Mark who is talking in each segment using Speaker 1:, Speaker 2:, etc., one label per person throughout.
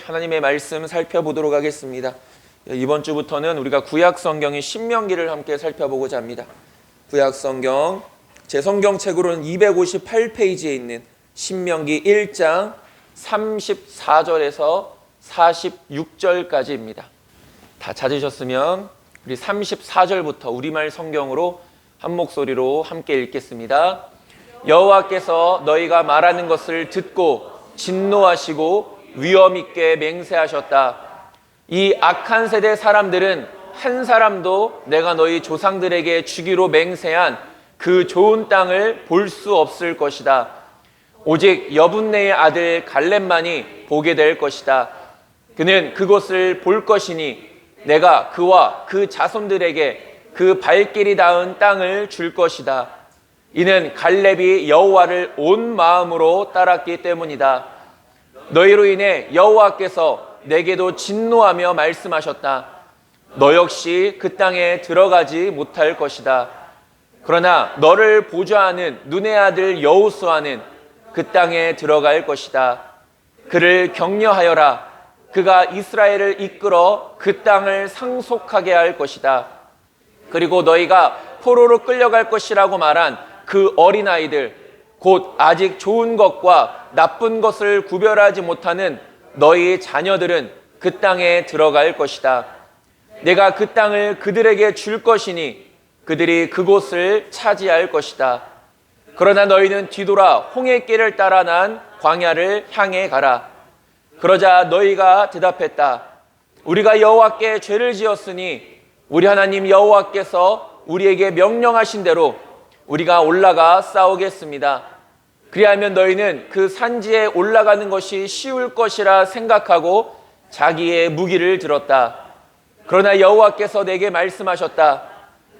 Speaker 1: 하나님의 말씀 살펴보도록 하겠습니다. 이번 주부터는 우리가 구약 성경의 신명기를 함께 살펴보고자 합니다. 구약 성경 제 성경책으로는 258페이지에 있는 신명기 1장 34절에서 46절까지입니다. 다 찾으셨으면 우리 34절부터 우리말 성경으로 한 목소리로 함께 읽겠습니다. 여호와께서 너희가 말하는 것을 듣고 진노하시고 위엄 있게 맹세하셨다. 이 악한 세대 사람들은 한 사람도 내가 너희 조상들에게 주기로 맹세한 그 좋은 땅을 볼 수 없을 것이다. 오직 여분네의 아들 갈렙만이 보게 될 것이다. 그는 그곳을 볼 것이니 내가 그와 그 자손들에게 그 발길이 닿은 땅을 줄 것이다. 이는 갈렙이 여호와를 온 마음으로 따랐기 때문이다. 너희로 인해 여호와께서 내게도 진노하며 말씀하셨다. 너 역시 그 땅에 들어가지 못할 것이다. 그러나 너를 보좌하는 눈의 아들 여호수아는 그 땅에 들어갈 것이다. 그를 격려하여라. 그가 이스라엘을 이끌어 그 땅을 상속하게 할 것이다. 그리고 너희가 포로로 끌려갈 것이라고 말한 그 어린아이들, 곧 아직 좋은 것과 나쁜 것을 구별하지 못하는 너희 자녀들은 그 땅에 들어갈 것이다. 내가 그 땅을 그들에게 줄 것이니 그들이 그곳을 차지할 것이다. 그러나 너희는 뒤돌아 홍해 길을 따라 난 광야를 향해 가라. 그러자 너희가 대답했다. 우리가 여호와께 죄를 지었으니 우리 하나님 여호와께서 우리에게 명령하신 대로 우리가 올라가 싸우겠습니다. 그리하면 너희는 그 산지에 올라가는 것이 쉬울 것이라 생각하고 자기의 무기를 들었다. 그러나 여호와께서 내게 말씀하셨다.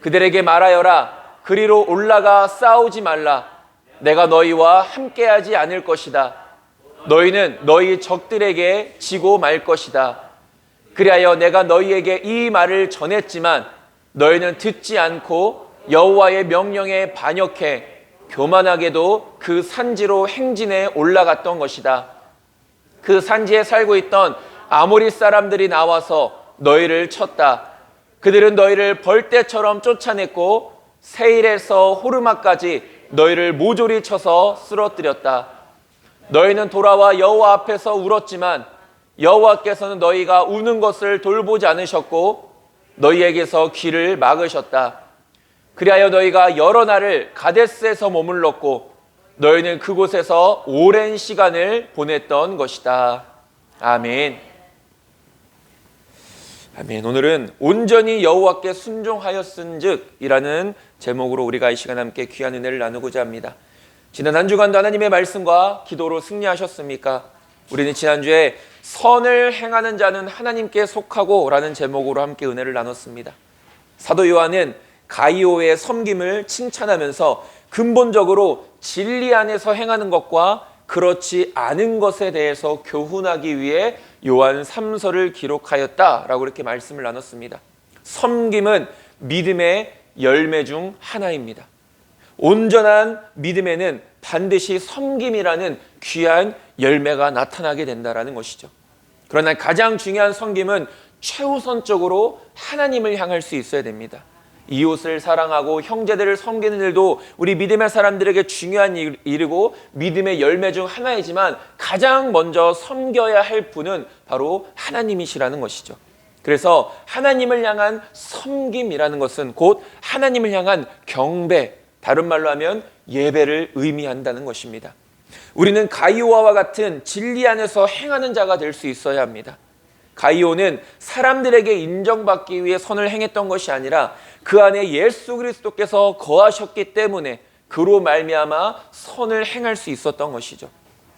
Speaker 1: 그들에게 말하여라. 그리로 올라가 싸우지 말라. 내가 너희와 함께하지 않을 것이다. 너희는 너희 적들에게 지고 말 것이다. 그리하여 내가 너희에게 이 말을 전했지만 너희는 듣지 않고 여호와의 명령에 반역해 교만하게도 그 산지로 행진해 올라갔던 것이다. 그 산지에 살고 있던 아모리 사람들이 나와서 너희를 쳤다. 그들은 너희를 벌떼처럼 쫓아냈고 세일에서 호르마까지 너희를 모조리 쳐서 쓰러뜨렸다. 너희는 돌아와 여호와 앞에서 울었지만 여호와께서는 너희가 우는 것을 돌보지 않으셨고 너희에게서 귀를 막으셨다. 그리하여 너희가 여러 날을 가데스에서 머물렀고 너희는 그곳에서 오랜 시간을 보냈던 것이다. 아멘. 아멘. 오늘은 온전히 여호와께 순종하였은즉 이라는 제목으로 우리가 이 시간 함께 귀한 은혜를 나누고자 합니다. 지난 한 주간도 하나님의 말씀과 기도로 승리하셨습니까? 우리는 지난주에 선을 행하는 자는 하나님께 속하고 라는 제목으로 함께 은혜를 나눴습니다. 사도 요한은 가이오의 섬김을 칭찬하면서 근본적으로 진리 안에서 행하는 것과 그렇지 않은 것에 대해서 교훈하기 위해 요한 3서를 기록하였다라고 이렇게 말씀을 나눴습니다. 섬김은 믿음의 열매 중 하나입니다. 온전한 믿음에는 반드시 섬김이라는 귀한 열매가 나타나게 된다는 것이죠. 그러나 가장 중요한 섬김은 최우선적으로 하나님을 향할 수 있어야 됩니다. 이웃을 사랑하고 형제들을 섬기는 일도 우리 믿음의 사람들에게 중요한 일이고 믿음의 열매 중 하나이지만 가장 먼저 섬겨야 할 분은 바로 하나님이시라는 것이죠. 그래서 하나님을 향한 섬김이라는 것은 곧 하나님을 향한 경배, 다른 말로 하면 예배를 의미한다는 것입니다. 우리는 가이오와 같은 진리 안에서 행하는 자가 될 수 있어야 합니다. 가이오는 사람들에게 인정받기 위해 선을 행했던 것이 아니라 그 안에 예수 그리스도께서 거하셨기 때문에 그로 말미암아 선을 행할 수 있었던 것이죠.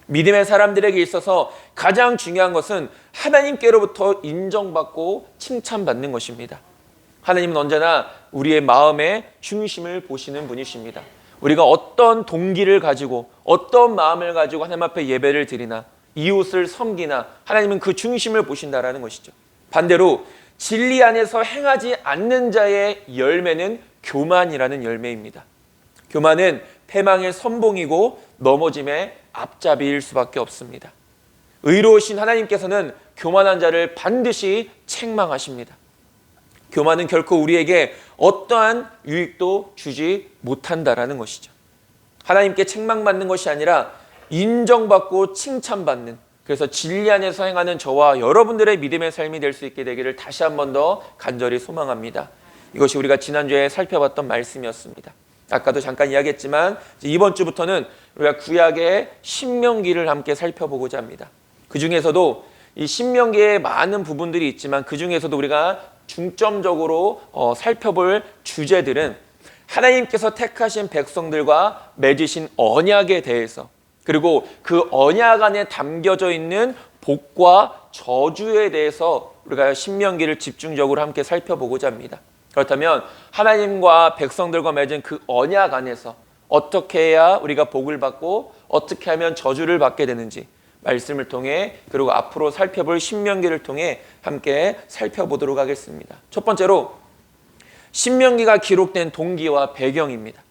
Speaker 1: 믿음의 사람들에게 있어서 가장 중요한 것은 하나님께로부터 인정받고 칭찬받는 것입니다. 하나님은 언제나 우리의 마음의 중심을 보시는 분이십니다. 우리가 어떤 동기를 가지고 어떤 마음을 가지고 하나님 앞에 예배를 드리나 이웃을 섬기나 하나님은 그 중심을 보신다라는 것이죠. 반대로 진리 안에서 행하지 않는 자의 열매는 교만이라는 열매입니다. 교만은 패망의 선봉이고 넘어짐의 앞잡이일 수밖에 없습니다. 의로우신 하나님께서는 교만한 자를 반드시 책망하십니다. 교만은 결코 우리에게 어떠한 유익도 주지 못한다라는 것이죠. 하나님께 책망받는 것이 아니라 인정받고 칭찬받는, 그래서 진리 안에서 행하는 저와 여러분들의 믿음의 삶이 될 수 있게 되기를 다시 한 번 더 간절히 소망합니다. 이것이 우리가 지난주에 살펴봤던 말씀이었습니다. 아까도 잠깐 이야기했지만 이번 주부터는 우리가 구약의 신명기를 함께 살펴보고자 합니다. 그 중에서도 이 신명기에 많은 부분들이 있지만 그 중에서도 우리가 중점적으로 살펴볼 주제들은 하나님께서 택하신 백성들과 맺으신 언약에 대해서, 그리고 그 언약 안에 담겨져 있는 복과 저주에 대해서 우리가 신명기를 집중적으로 함께 살펴보고자 합니다. 그렇다면 하나님과 백성들과 맺은 그 언약 안에서 어떻게 해야 우리가 복을 받고 어떻게 하면 저주를 받게 되는지 말씀을 통해, 그리고 앞으로 살펴볼 신명기를 통해 함께 살펴보도록 하겠습니다. 첫 번째로 신명기가 기록된 동기와 배경입니다.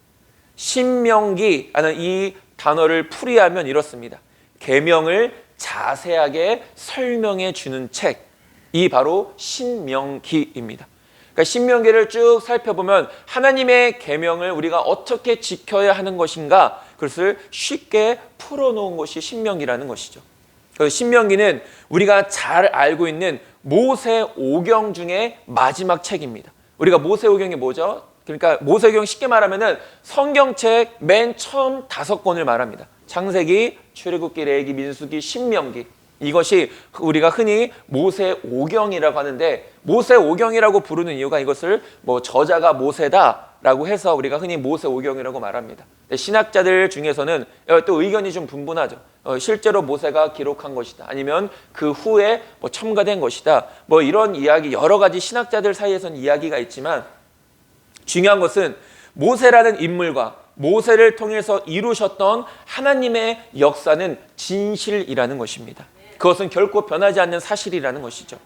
Speaker 1: 신명기라는 이 단어를 풀이하면 이렇습니다. 계명을 자세하게 설명해 주는 책이 바로 신명기입니다. 그러니까 신명기를 쭉 살펴보면 하나님의 계명을 우리가 어떻게 지켜야 하는 것인가, 그것을 쉽게 풀어놓은 것이 신명기라는 것이죠. 그래서 신명기는 우리가 잘 알고 있는 모세오경 중에 마지막 책입니다. 우리가 모세오경이 뭐죠? 그러니까 모세오경 쉽게 말하면은 성경책 맨 처음 5권을 말합니다. 창세기, 출애굽기, 레위기, 민수기, 신명기. 이것이 우리가 흔히 모세오경이라고 하는데, 모세오경이라고 부르는 이유가 이것을 저자가 모세다라고 해서 우리가 흔히 모세오경이라고 말합니다. 신학자들 중에서는 또 의견이 좀 분분하죠. 실제로 모세가 기록한 것이다, 아니면 그 후에 첨가된 것이다, 이런 이야기, 여러 가지 신학자들 사이에서는 이야기가 있지만, 중요한 것은 모세라는 인물과 모세를 통해서 이루셨던 하나님의 역사는 진실이라는 것입니다. 그것은 결코 변하지 않는 사실이라는 것이죠.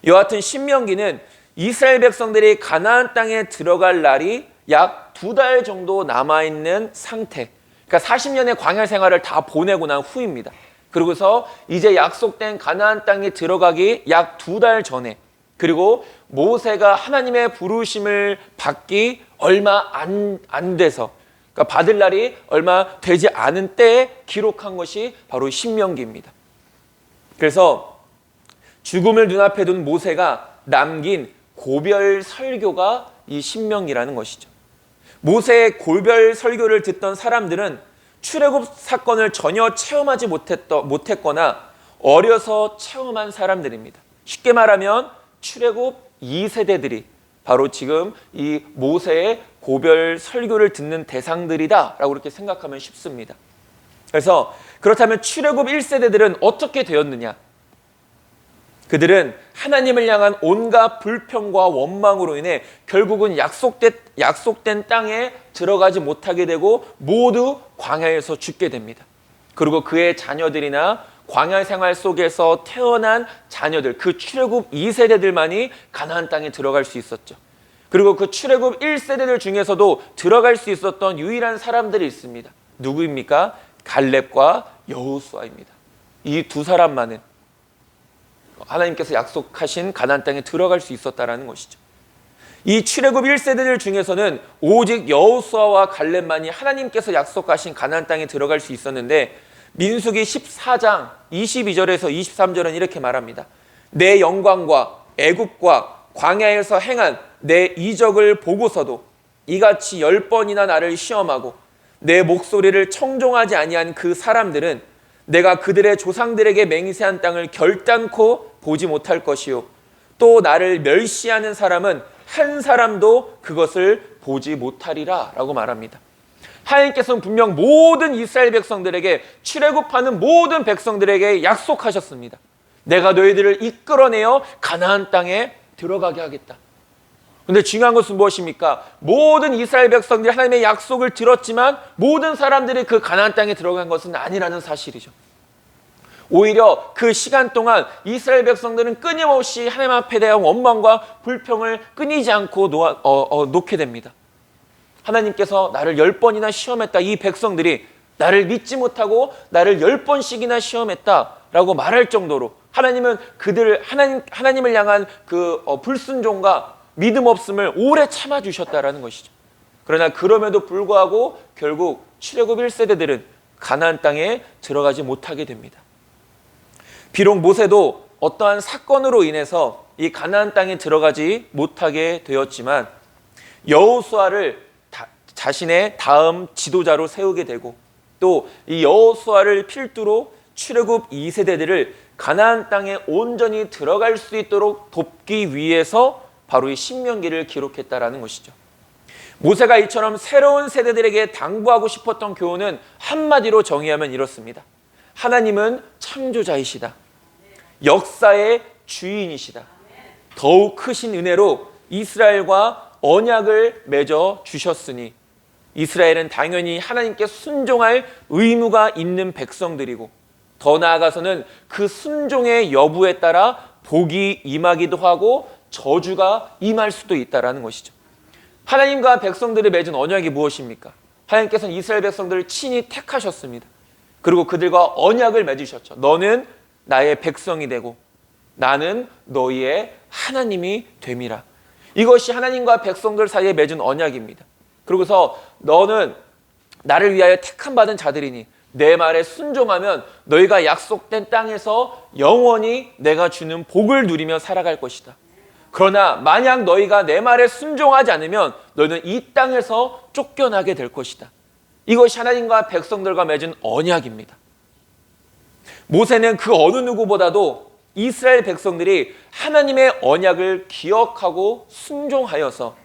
Speaker 1: 여하튼 신명기는 이스라엘 백성들이 가나안 땅에 들어갈 날이 약 2달 정도 남아있는 상태, 그러니까 40년의 광야 생활을 다 보내고 난 후입니다. 그러고서 이제 약속된 가나안 땅에 들어가기 약 2달 전에, 그리고 모세가 하나님의 부르심을 받기 얼마 안 돼서, 그러니까 받을 날이 얼마 되지 않은 때에 기록한 것이 바로 신명기입니다. 그래서 죽음을 눈앞에 둔 모세가 남긴 고별 설교가 이 신명기라는 것이죠. 모세의 고별 설교를 듣던 사람들은 출애굽 사건을 전혀 체험하지 못했거나 어려서 체험한 사람들입니다. 쉽게 말하면 출애굽 2세대들이 바로 지금 이 모세의 고별 설교를 듣는 대상들이다라고 그렇게 생각하면 쉽습니다. 그래서 그렇다면 출애굽 1세대들은 어떻게 되었느냐? 그들은 하나님을 향한 온갖 불평과 원망으로 인해 결국은 약속된 땅에 들어가지 못하게 되고 모두 광야에서 죽게 됩니다. 그리고 그의 자녀들이나 광야 생활 속에서 태어난 자녀들, 그 출애굽 2세대들만이 가나안 땅에 들어갈 수 있었죠. 그리고 그 출애굽 1세대들 중에서도 들어갈 수 있었던 유일한 사람들이 있습니다. 누구입니까? 갈렙과 여호수아입니다. 이 두 사람만은 하나님께서 약속하신 가나안 땅에 들어갈 수 있었다라는 것이죠. 이 출애굽 1세대들 중에서는 오직 여호수아와 갈렙만이 하나님께서 약속하신 가나안 땅에 들어갈 수 있었는데, 민수기 14장 22절에서 23절은 이렇게 말합니다. 내 영광과 애굽과 광야에서 행한 내 이적을 보고서도 이같이 10번이나 나를 시험하고 내 목소리를 청종하지 아니한 그 사람들은 내가 그들의 조상들에게 맹세한 땅을 결단코 보지 못할 것이요, 또 나를 멸시하는 사람은 한 사람도 그것을 보지 못하리라 라고 말합니다. 하나님께서는 분명 모든 이스라엘 백성들에게, 출애굽하는 모든 백성들에게 약속하셨습니다. 내가 너희들을 이끌어내어 가나안 땅에 들어가게 하겠다. 그런데 중요한 것은 무엇입니까? 모든 이스라엘 백성들이 하나님의 약속을 들었지만 모든 사람들이 그 가나안 땅에 들어간 것은 아니라는 사실이죠. 오히려 그 시간 동안 이스라엘 백성들은 끊임없이 하나님 앞에 대한 원망과 불평을 끊이지 않고 놓게 됩니다. 하나님께서 나를 10번이나 시험했다. 이 백성들이 나를 믿지 못하고 나를 10번씩이나 시험했다라고 말할 정도로 하나님은 하나님을 향한 그 불순종과 믿음 없음을 오래 참아주셨다라는 것이죠. 그러나 그럼에도 불구하고 결국 출애굽 1세대들은 가나안 땅에 들어가지 못하게 됩니다. 비록 모세도 어떠한 사건으로 인해서 이 가나안 땅에 들어가지 못하게 되었지만 여호수아를 자신의 다음 지도자로 세우게 되고 또 이 여호수아를 필두로 출애굽 2세대들을 가나안 땅에 온전히 들어갈 수 있도록 돕기 위해서 바로 이 신명기를 기록했다라는 것이죠. 모세가 이처럼 새로운 세대들에게 당부하고 싶었던 교훈은 한마디로 정의하면 이렇습니다. 하나님은 창조자이시다. 역사의 주인이시다. 더욱 크신 은혜로 이스라엘과 언약을 맺어 주셨으니 이스라엘은 당연히 하나님께 순종할 의무가 있는 백성들이고 더 나아가서는 그 순종의 여부에 따라 복이 임하기도 하고 저주가 임할 수도 있다는 것이죠. 하나님과 백성들이 맺은 언약이 무엇입니까? 하나님께서는 이스라엘 백성들을 친히 택하셨습니다. 그리고 그들과 언약을 맺으셨죠. 너는 나의 백성이 되고 나는 너희의 하나님이 됨이라. 이것이 하나님과 백성들 사이에 맺은 언약입니다. 그러고서 너는 나를 위하여 택함 받은 자들이니 내 말에 순종하면 너희가 약속된 땅에서 영원히 내가 주는 복을 누리며 살아갈 것이다. 그러나 만약 너희가 내 말에 순종하지 않으면 너희는 이 땅에서 쫓겨나게 될 것이다. 이것이 하나님과 백성들과 맺은 언약입니다. 모세는 그 어느 누구보다도 이스라엘 백성들이 하나님의 언약을 기억하고 순종하여서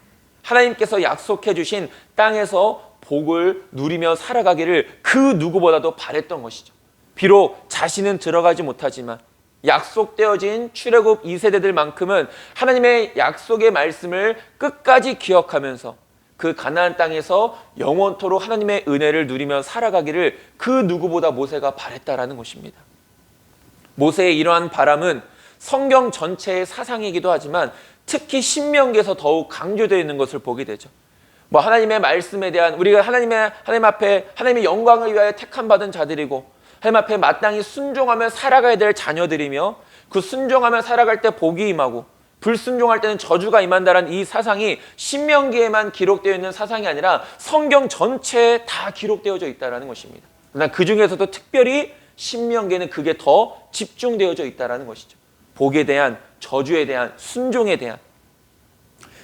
Speaker 1: 하나님께서 약속해 주신 땅에서 복을 누리며 살아가기를 그 누구보다도 바랬던 것이죠. 비록 자신은 들어가지 못하지만 약속되어진 출애굽 2세대들만큼은 하나님의 약속의 말씀을 끝까지 기억하면서 그 가나안 땅에서 영원토록 하나님의 은혜를 누리며 살아가기를 그 누구보다 모세가 바랬다라는 것입니다. 모세의 이러한 바람은 성경 전체의 사상이기도 하지만 특히 신명기에서 더욱 강조되어 있는 것을 보게 되죠. 하나님의 말씀에 대한 우리가 하나님 앞에 하나님의 영광을 위하여 택함 받은 자들이고 하나님 앞에 마땅히 순종하며 살아가야 될 자녀들이며 그 순종하며 살아갈 때 복이 임하고 불순종할 때는 저주가 임한다라는 이 사상이 신명기에만 기록되어 있는 사상이 아니라 성경 전체에 다 기록되어져 있다는 것입니다. 그러나 그 중에서도 특별히 신명기에는 그게 더 집중되어져 있다는 것이죠. 복에 대한, 저주에 대한, 순종에 대한.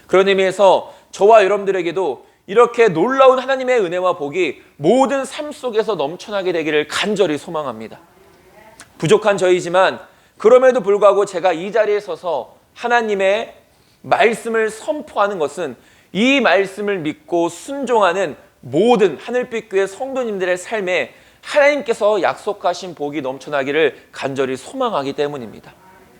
Speaker 1: 그런 의미에서 저와 여러분들에게도 이렇게 놀라운 하나님의 은혜와 복이 모든 삶 속에서 넘쳐나게 되기를 간절히 소망합니다. 부족한 저이지만 그럼에도 불구하고 제가 이 자리에 서서 하나님의 말씀을 선포하는 것은 이 말씀을 믿고 순종하는 모든 하늘빛 교회 성도님들의 삶에 하나님께서 약속하신 복이 넘쳐나기를 간절히 소망하기 때문입니다.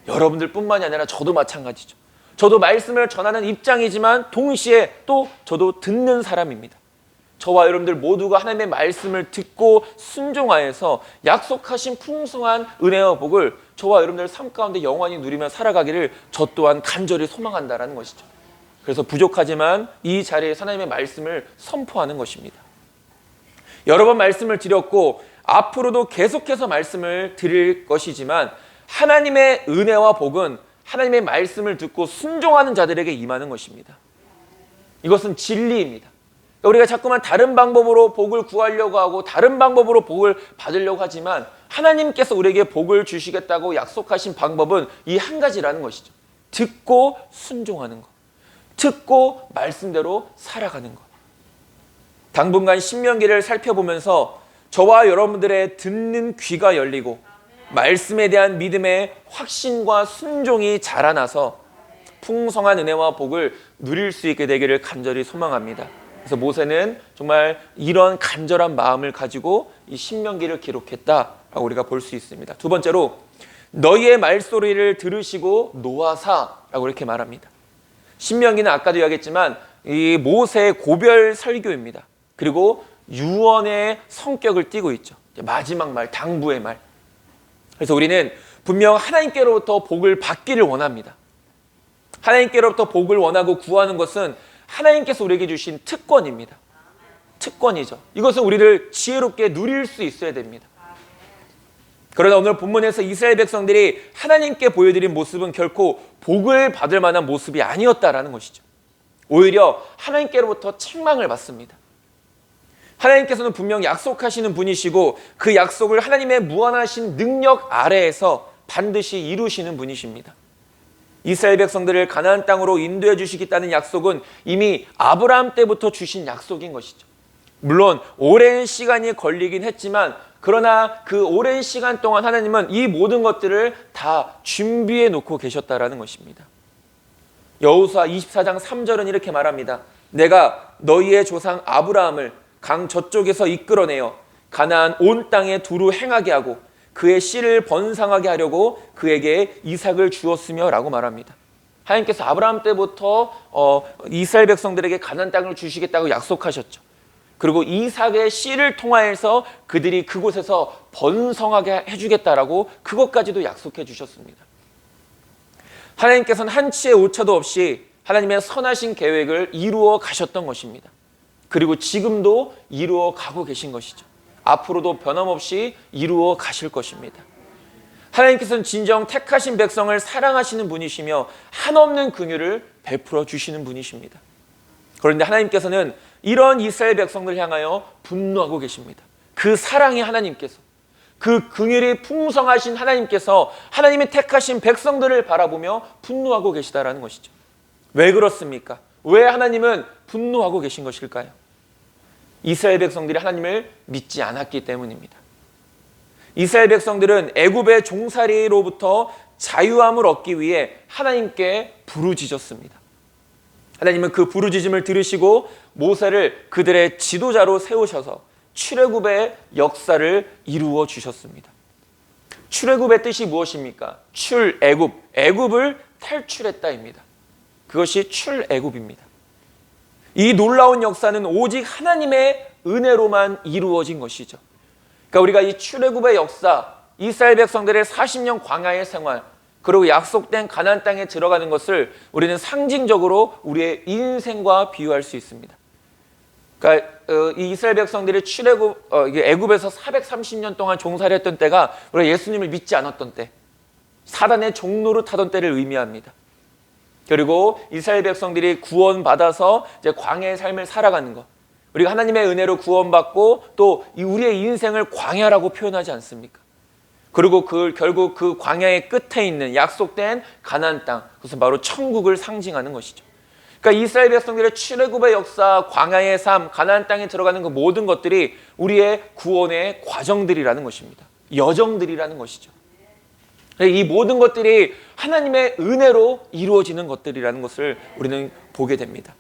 Speaker 1: 여러분들뿐만이 아니라 저도 마찬가지죠. 저도 말씀을 전하는 입장이지만 동시에 또 저도 듣는 사람입니다. 저와 여러분들 모두가 하나님의 말씀을 듣고 순종하여서 약속하신 풍성한 은혜와 복을 저와 여러분들 삶 가운데 영원히 누리며 살아가기를 저 또한 간절히 소망한다는 것이죠. 그래서 부족하지만 이 자리에 하나님의 말씀을 선포하는 것입니다. 여러 번 말씀을 드렸고 앞으로도 계속해서 말씀을 드릴 것이지만 하나님의 은혜와 복은 하나님의 말씀을 듣고 순종하는 자들에게 임하는 것입니다. 이것은 진리입니다. 우리가 자꾸만 다른 방법으로 복을 구하려고 하고 다른 방법으로 복을 받으려고 하지만 하나님께서 우리에게 복을 주시겠다고 약속하신 방법은 이 한 가지라는 것이죠. 듣고 순종하는 것. 듣고 말씀대로 살아가는 것. 당분간 신명기를 살펴보면서 저와 여러분들의 듣는 귀가 열리고 말씀에 대한 믿음의 확신과 순종이 자라나서 풍성한 은혜와 복을 누릴 수 있게 되기를 간절히 소망합니다. 그래서 모세는 정말 이런 간절한 마음을 가지고 이 신명기를 기록했다라고 우리가 볼 수 있습니다. 두 번째로 너희의 말소리를 들으시고 노하사라고 이렇게 말합니다. 신명기는 아까도 이야기했지만 이 모세의 고별 설교입니다. 그리고 유언의 성격을 띠고 있죠. 마지막 말, 당부의 말. 그래서 우리는 분명 하나님께로부터 복을 받기를 원합니다. 하나님께로부터 복을 원하고 구하는 것은 하나님께서 우리에게 주신 특권입니다. 특권이죠. 이것은 우리를 지혜롭게 누릴 수 있어야 됩니다. 그러나 오늘 본문에서 이스라엘 백성들이 하나님께 보여드린 모습은 결코 복을 받을 만한 모습이 아니었다라는 것이죠. 오히려 하나님께로부터 책망을 받습니다. 하나님께서는 분명 약속하시는 분이시고 그 약속을 하나님의 무한하신 능력 아래에서 반드시 이루시는 분이십니다. 이스라엘 백성들을 가나안 땅으로 인도해 주시겠다는 약속은 이미 아브라함 때부터 주신 약속인 것이죠. 물론 오랜 시간이 걸리긴 했지만 그러나 그 오랜 시간 동안 하나님은 이 모든 것들을 다 준비해 놓고 계셨다라는 것입니다. 여호수아 24장 3절은 이렇게 말합니다. 내가 너희의 조상 아브라함을 강 저쪽에서 이끌어내어 가나안 온 땅에 두루 행하게 하고 그의 씨를 번성하게 하려고 그에게 이삭을 주었으며 라고 말합니다. 하나님께서 아브라함 때부터 이스라엘 백성들에게 가나안 땅을 주시겠다고 약속하셨죠. 그리고 이삭의 씨를 통하여서 그들이 그곳에서 번성하게 해주겠다라고 그것까지도 약속해 주셨습니다. 하나님께서는 한치의 오차도 없이 하나님의 선하신 계획을 이루어 가셨던 것입니다. 그리고 지금도 이루어 가고 계신 것이죠. 앞으로도 변함없이 이루어 가실 것입니다. 하나님께서는 진정 택하신 백성을 사랑하시는 분이시며 한없는 긍휼을 베풀어 주시는 분이십니다. 그런데 하나님께서는 이런 이스라엘 백성들을 향하여 분노하고 계십니다. 그 사랑의 하나님께서, 그 긍휼이 풍성하신 하나님께서 하나님이 택하신 백성들을 바라보며 분노하고 계시다라는 것이죠. 왜 그렇습니까? 왜 하나님은 분노하고 계신 것일까요? 이스라엘 백성들이 하나님을 믿지 않았기 때문입니다. 이스라엘 백성들은 애굽의 종살이로부터 자유함을 얻기 위해 하나님께 부르짖었습니다. 하나님은 그 부르짖음을 들으시고 모세를 그들의 지도자로 세우셔서 출애굽의 역사를 이루어 주셨습니다. 출애굽의 뜻이 무엇입니까? 출애굽, 애굽을 탈출했다입니다. 그것이 출애굽입니다. 이 놀라운 역사는 오직 하나님의 은혜로만 이루어진 것이죠. 그러니까 우리가 이 출애굽의 역사, 이스라엘 백성들의 40년 광야의 생활, 그리고 약속된 가나안 땅에 들어가는 것을 우리는 상징적으로 우리의 인생과 비유할 수 있습니다. 그러니까 이 이스라엘 백성들이 애굽에서 430년 동안 종살이했던 때가 우리가 예수님을 믿지 않았던 때, 사단의 종노릇 하던 때를 의미합니다. 그리고 이스라엘 백성들이 구원받아서 이제 광야의 삶을 살아가는 것, 우리가 하나님의 은혜로 구원받고 또 우리의 인생을 광야라고 표현하지 않습니까? 그리고 결국 그 광야의 끝에 있는 약속된 가나안 땅, 그것은 바로 천국을 상징하는 것이죠. 그러니까 이스라엘 백성들의 출애굽의 역사, 광야의 삶, 가나안 땅에 들어가는 그 모든 것들이 우리의 구원의 과정들이라는 것입니다. 여정들이라는 것이죠. 이 모든 것들이 하나님의 은혜로 이루어지는 것들이라는 것을 우리는 보게 됩니다.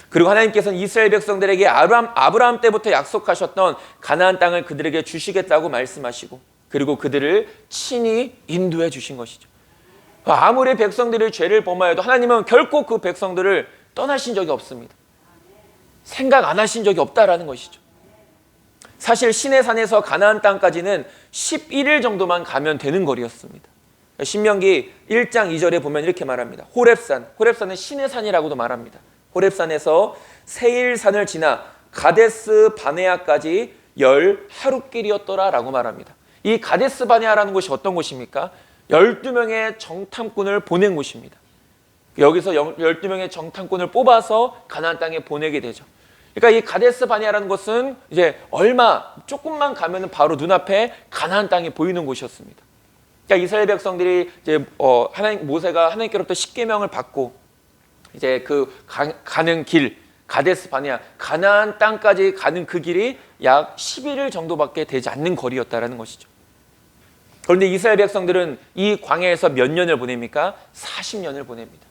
Speaker 1: 그리고 하나님께서는 이스라엘 백성들에게 아브라함 때부터 약속하셨던 가나안 땅을 그들에게 주시겠다고 말씀하시고 그리고 그들을 친히 인도해 주신 것이죠. 아무리 백성들이 죄를 범하여도 하나님은 결코 그 백성들을 떠나신 적이 없습니다. 생각 안 하신 적이 없다라는 것이죠. 사실 시내산에서 가나안 땅까지는 11일 정도만 가면 되는 거리였습니다. 신명기 1장 2절에 보면 이렇게 말합니다. 호렙산은 시내산이라고도 말합니다. 호렙산에서 세일산을 지나 가데스 바네아까지 10하룻길이었더라 라고 말합니다. 이 가데스 바네아라는 곳이 어떤 곳입니까? 12명의 정탐꾼을 보낸 곳입니다. 여기서 12명의 정탐꾼을 뽑아서 가나안 땅에 보내게 되죠. 그러니까 이 가데스 바네아라는 곳은 이제 조금만 가면은 바로 눈앞에 가나안 땅이 보이는 곳이었습니다. 그러니까 이스라엘 백성들이 이제 모세가 하나님께로부터 십계명을 받고 이제 가는 길, 가데스 바네아, 가나안 땅까지 가는 그 길이 약 11일 정도밖에 되지 않는 거리였다라는 것이죠. 그런데 이스라엘 백성들은 이 광야에서 몇 년을 보냅니까? 40년을 보냅니다.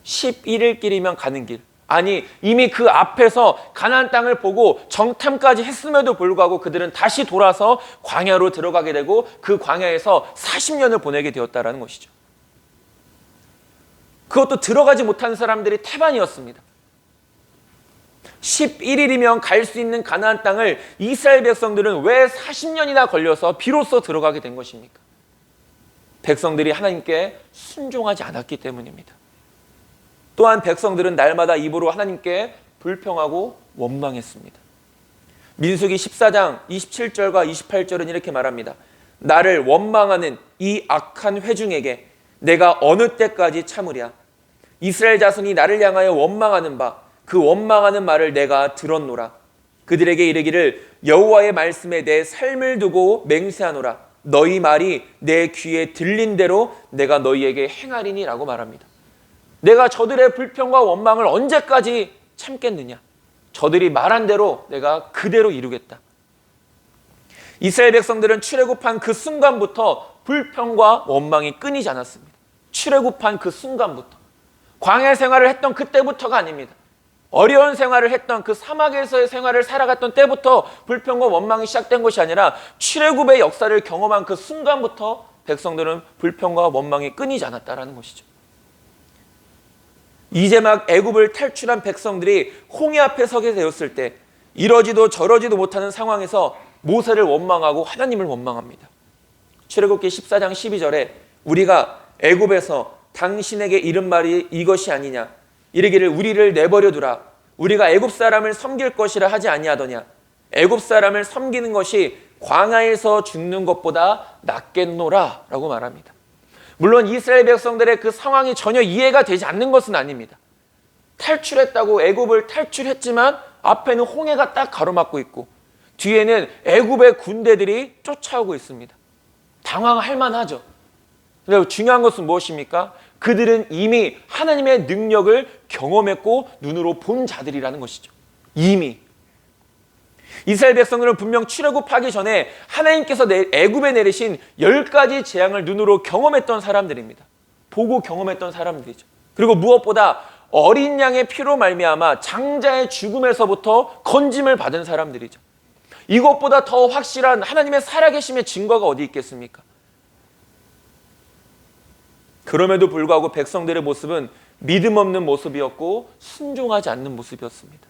Speaker 1: 11일 길이면 가는 길. 아니, 이미 그 앞에서 가나안 땅을 보고 정탐까지 했음에도 불구하고 그들은 다시 돌아서 광야로 들어가게 되고 그 광야에서 40년을 보내게 되었다는 것이죠. 그것도 들어가지 못한 사람들이 태반이었습니다. 11일이면 갈 수 있는 가나안 땅을 이스라엘 백성들은 왜 40년이나 걸려서 비로소 들어가게 된 것입니까? 백성들이 하나님께 순종하지 않았기 때문입니다. 또한 백성들은 날마다 입으로 하나님께 불평하고 원망했습니다. 민수기 14장 27절과 28절은 이렇게 말합니다. 나를 원망하는 이 악한 회중에게 내가 어느 때까지 참으랴. 이스라엘 자손이 나를 향하여 원망하는 바 그 원망하는 말을 내가 들었노라. 그들에게 이르기를 여호와의 말씀에 내 삶을 두고 맹세하노라. 너희 말이 내 귀에 들린 대로 내가 너희에게 행하리니 라고 말합니다. 내가 저들의 불평과 원망을 언제까지 참겠느냐. 저들이 말한 대로 내가 그대로 이루겠다. 이스라엘 백성들은 출애굽한 그 순간부터 불평과 원망이 끊이지 않았습니다. 출애굽한 그 순간부터. 광야 생활을 했던 그때부터가 아닙니다. 어려운 생활을 했던 그 사막에서의 생활을 살아갔던 때부터 불평과 원망이 시작된 것이 아니라 출애굽의 역사를 경험한 그 순간부터 백성들은 불평과 원망이 끊이지 않았다라는 것이죠. 이제 막 애굽을 탈출한 백성들이 홍해 앞에 서게 되었을 때 이러지도 저러지도 못하는 상황에서 모세를 원망하고 하나님을 원망합니다. 출애굽기 14장 12절에 우리가 애굽에서 당신에게 이른 말이 이것이 아니냐. 이르기를 우리를 내버려 두라. 우리가 애굽 사람을 섬길 것이라 하지 아니하더냐. 애굽 사람을 섬기는 것이 광야에서 죽는 것보다 낫겠노라 라고 말합니다. 물론 이스라엘 백성들의 그 상황이 전혀 이해가 되지 않는 것은 아닙니다. 탈출했다고 애굽을 탈출했지만 앞에는 홍해가 딱 가로막고 있고 뒤에는 애굽의 군대들이 쫓아오고 있습니다. 당황할 만하죠. 근데 중요한 것은 무엇입니까? 그들은 이미 하나님의 능력을 경험했고 눈으로 본 자들이라는 것이죠. 이미. 이스라엘 백성들은 분명 출애굽하기 전에 하나님께서 애굽에 내리신 10가지 재앙을 눈으로 경험했던 사람들입니다. 보고 경험했던 사람들이죠. 그리고 무엇보다 어린 양의 피로 말미암아 장자의 죽음에서부터 건짐을 받은 사람들이죠. 이것보다 더 확실한 하나님의 살아계심의 증거가 어디 있겠습니까? 그럼에도 불구하고 백성들의 모습은 믿음 없는 모습이었고 순종하지 않는 모습이었습니다.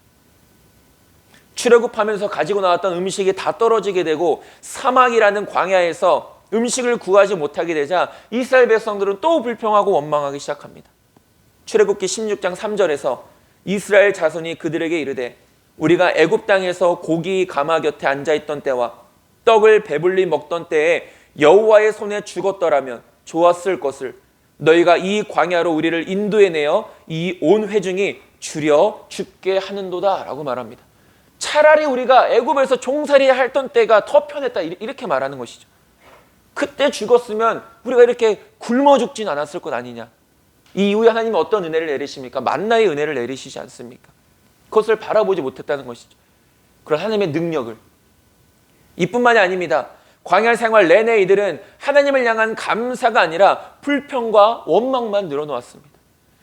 Speaker 1: 출애굽하면서 가지고 나왔던 음식이 다 떨어지게 되고 사막이라는 광야에서 음식을 구하지 못하게 되자 이스라엘 백성들은 또 불평하고 원망하기 시작합니다. 출애굽기 16장 3절에서 이스라엘 자손이 그들에게 이르되 우리가 애굽 땅에서 고기 가마 곁에 앉아있던 때와 떡을 배불리 먹던 때에 여호와의 손에 죽었더라면 좋았을 것을 너희가 이 광야로 우리를 인도해내어 이 온 회중이 줄여 죽게 하는도다 라고 말합니다. 차라리 우리가 애굽에서 종살이 했던 때가 더 편했다 이렇게 말하는 것이죠. 그때 죽었으면 우리가 이렇게 굶어 죽진 않았을 것 아니냐. 이 이후에 하나님은 어떤 은혜를 내리십니까? 만나의 은혜를 내리시지 않습니까? 그것을 바라보지 못했다는 것이죠. 그런 하나님의 능력을. 이뿐만이 아닙니다. 광야 생활 내내 이들은 하나님을 향한 감사가 아니라 불평과 원망만 늘어놓았습니다.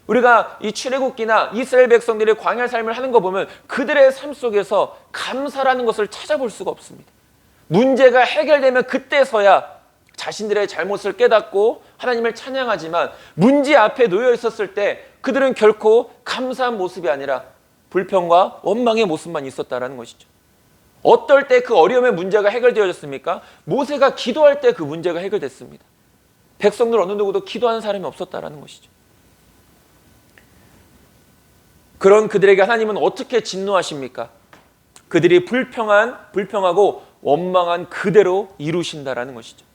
Speaker 1: 우리가 이 출애굽기나 이스라엘 백성들의 광야 삶을 하는 거 보면 그들의 삶 속에서 감사라는 것을 찾아볼 수가 없습니다. 문제가 해결되면 그때서야 자신들의 잘못을 깨닫고 하나님을 찬양하지만 문제 앞에 놓여 있었을 때 그들은 결코 감사한 모습이 아니라 불평과 원망의 모습만 있었다는 것이죠. 어떨 때 그 어려움의 문제가 해결되어졌습니까? 모세가 기도할 때 그 문제가 해결됐습니다. 백성들 어느 누구도 기도하는 사람이 없었다는 것이죠. 그런 그들에게 하나님은 어떻게 진노하십니까? 그들이 불평하고 원망한 그대로 이루신다라는 것이죠.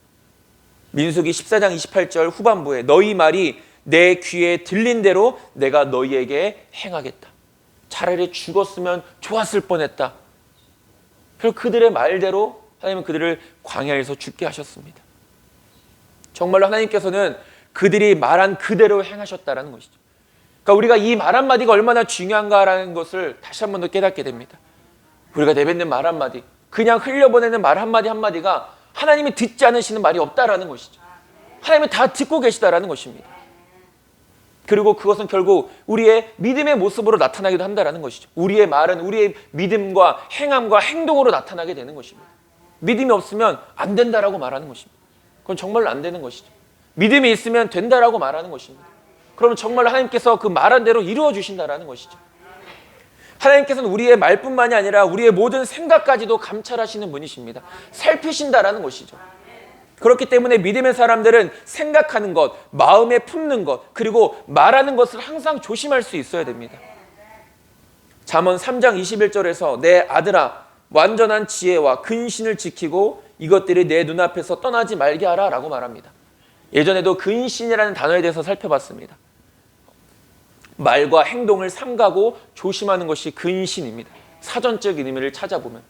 Speaker 1: 민수기 14장 28절 후반부에 너희 말이 내 귀에 들린 대로 내가 너희에게 행하겠다. 차라리 죽었으면 좋았을 뻔했다. 그리고 그들의 말대로 하나님은 그들을 광야에서 죽게 하셨습니다. 정말로 하나님께서는 그들이 말한 그대로 행하셨다는 것이죠. 그러니까 우리가 이 말 한마디가 얼마나 중요한가라는 것을 다시 한 번 더 깨닫게 됩니다. 우리가 내뱉는 말 한마디, 그냥 흘려보내는 말 한마디 한마디가 하나님이 듣지 않으시는 말이 없다라는 것이죠. 하나님이 다 듣고 계시다라는 것입니다. 그리고 그것은 결국 우리의 믿음의 모습으로 나타나기도 한다라는 것이죠. 우리의 말은 우리의 믿음과 행함과 행동으로 나타나게 되는 것입니다. 믿음이 없으면 안 된다라고 말하는 것입니다. 그건 정말로 안 되는 것이죠. 믿음이 있으면 된다라고 말하는 것입니다. 그러면 정말로 하나님께서 그 말한 대로 이루어 주신다라는 것이죠. 하나님께서는 우리의 말뿐만이 아니라 우리의 모든 생각까지도 감찰하시는 분이십니다. 살피신다라는 것이죠. 그렇기 때문에 믿음의 사람들은 생각하는 것, 마음에 품는 것, 그리고 말하는 것을 항상 조심할 수 있어야 됩니다. 잠언 3장 21절에서 내 아들아 완전한 지혜와 근신을 지키고 이것들이 내 눈앞에서 떠나지 말게 하라 라고 말합니다. 예전에도 근신이라는 단어에 대해서 살펴봤습니다. 말과 행동을 삼가고 조심하는 것이 근신입니다. 사전적 의미를 찾아보면.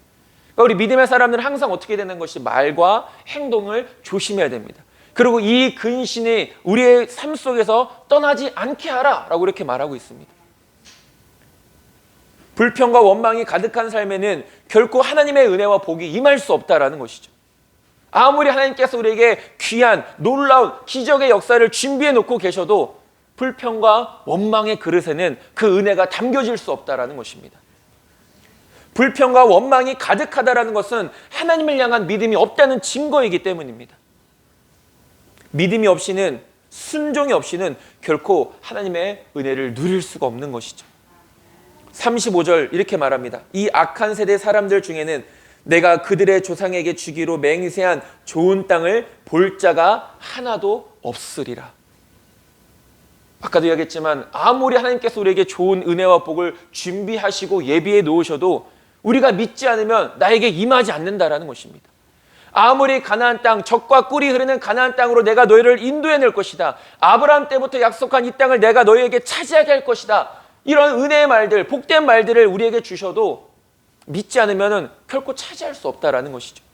Speaker 1: 그러니까 우리 믿음의 사람들은 항상 어떻게 되는 것이 말과 행동을 조심해야 됩니다. 그리고 이 근신이 우리의 삶 속에서 떠나지 않게 하라 라고 이렇게 말하고 있습니다. 불평과 원망이 가득한 삶에는 결코 하나님의 은혜와 복이 임할 수 없다라는 것이죠. 아무리 하나님께서 우리에게 귀한 놀라운 기적의 역사를 준비해 놓고 계셔도 불평과 원망의 그릇에는 그 은혜가 담겨질 수 없다라는 것입니다. 불평과 원망이 가득하다라는 것은 하나님을 향한 믿음이 없다는 증거이기 때문입니다. 믿음이 없이는, 순종이 없이는 결코 하나님의 은혜를 누릴 수가 없는 것이죠. 35절 이렇게 말합니다. 이 악한 세대 사람들 중에는 내가 그들의 조상에게 주기로 맹세한 좋은 땅을 볼 자가 하나도 없으리라. 아까도 이야기했지만 아무리 하나님께서 우리에게 좋은 은혜와 복을 준비하시고 예비해 놓으셔도 우리가 믿지 않으면 나에게 임하지 않는다라는 것입니다. 아무리 가나안 땅, 젖과 꿀이 흐르는 가나안 땅으로 내가 너희를 인도해낼 것이다. 아브라함 때부터 약속한 이 땅을 내가 너희에게 차지하게 할 것이다. 이런 은혜의 말들, 복된 말들을 우리에게 주셔도 믿지 않으면 결코 차지할 수 없다라는 것이죠.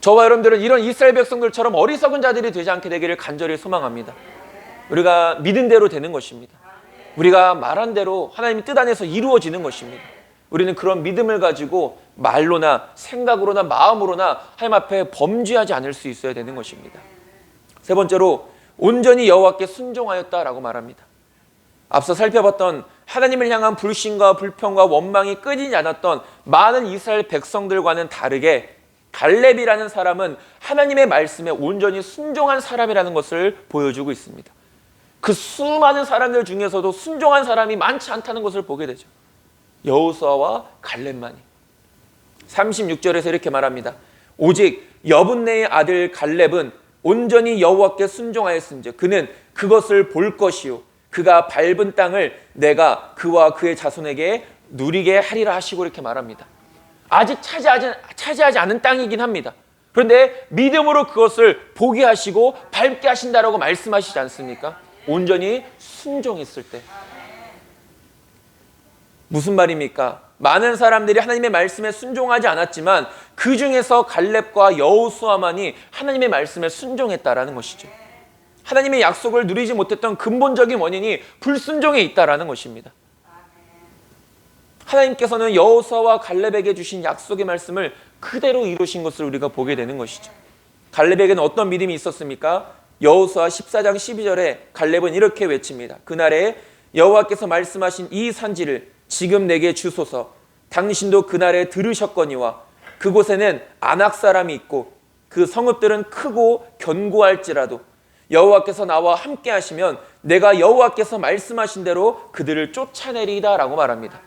Speaker 1: 저와 여러분들은 이런 이스라엘 백성들처럼 어리석은 자들이 되지 않게 되기를 간절히 소망합니다. 우리가 믿은 대로 되는 것입니다. 우리가 말한 대로 하나님의 뜻 안에서 이루어지는 것입니다. 우리는 그런 믿음을 가지고 말로나 생각으로나 마음으로나 하나님 앞에 범죄하지 않을 수 있어야 되는 것입니다. 세 번째로 온전히 여호와께 순종하였다라고 말합니다. 앞서 살펴봤던 하나님을 향한 불신과 불평과 원망이 끊이지 않았던 많은 이스라엘 백성들과는 다르게 갈렙이라는 사람은 하나님의 말씀에 온전히 순종한 사람이라는 것을 보여주고 있습니다. 그 수많은 사람들 중에서도 순종한 사람이 많지 않다는 것을 보게 되죠. 여호수아와 갈렙만이. 36절에서 이렇게 말합니다. 오직 여분네의 아들 갈렙은 온전히 여호와께 순종하였은즉 그는 그것을 볼 것이요 그가 밟은 땅을 내가 그와 그의 자손에게 누리게 하리라 하시고 이렇게 말합니다. 아직 차지하지 않은 땅이긴 합니다. 그런데 믿음으로 그것을 보게 하시고 밟게 하신다라고 말씀하시지 않습니까? 온전히 순종했을 때. 무슨 말입니까? 많은 사람들이 하나님의 말씀에 순종하지 않았지만 그 중에서 갈렙과 여호수아만이 하나님의 말씀에 순종했다라는 것이죠. 하나님의 약속을 누리지 못했던 근본적인 원인이 불순종에 있다라는 것입니다. 하나님께서는 여호수아와 갈렙에게 주신 약속의 말씀을 그대로 이루신 것을 우리가 보게 되는 것이죠. 갈렙에게는 어떤 믿음이 있었습니까? 여호수아 14장 12절에 갈렙은 이렇게 외칩니다. 그날에 여호와께서 말씀하신 이 산지를 지금 내게 주소서. 당신도 그날에 들으셨거니와 그곳에는 아낙 사람이 있고 그 성읍들은 크고 견고할지라도 여호와께서 나와 함께 하시면 내가 여호와께서 말씀하신 대로 그들을 쫓아내리이다 라고 말합니다.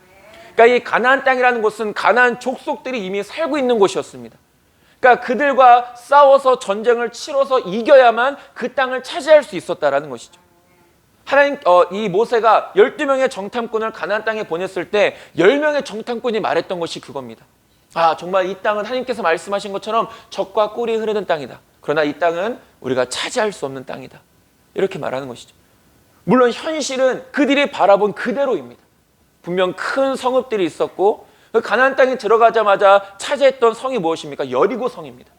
Speaker 1: 그러니까 이 가나안 땅이라는 곳은 가나안 족속들이 이미 살고 있는 곳이었습니다. 그러니까 그들과 싸워서 전쟁을 치러서 이겨야만 그 땅을 차지할 수 있었다라는 것이죠. 하나님, 이 모세가 12명의 정탐꾼을 가나안 땅에 보냈을 때 10명의 정탐꾼이 말했던 것이 그겁니다. 아, 정말 이 땅은 하나님께서 말씀하신 것처럼 젖과 꿀이 흐르는 땅이다. 그러나 이 땅은 우리가 차지할 수 없는 땅이다. 이렇게 말하는 것이죠. 물론 현실은 그들이 바라본 그대로입니다. 분명 큰 성읍들이 있었고 그 가나안 땅에 들어가자마자 차지했던 성이 무엇입니까? 여리고 성입니다.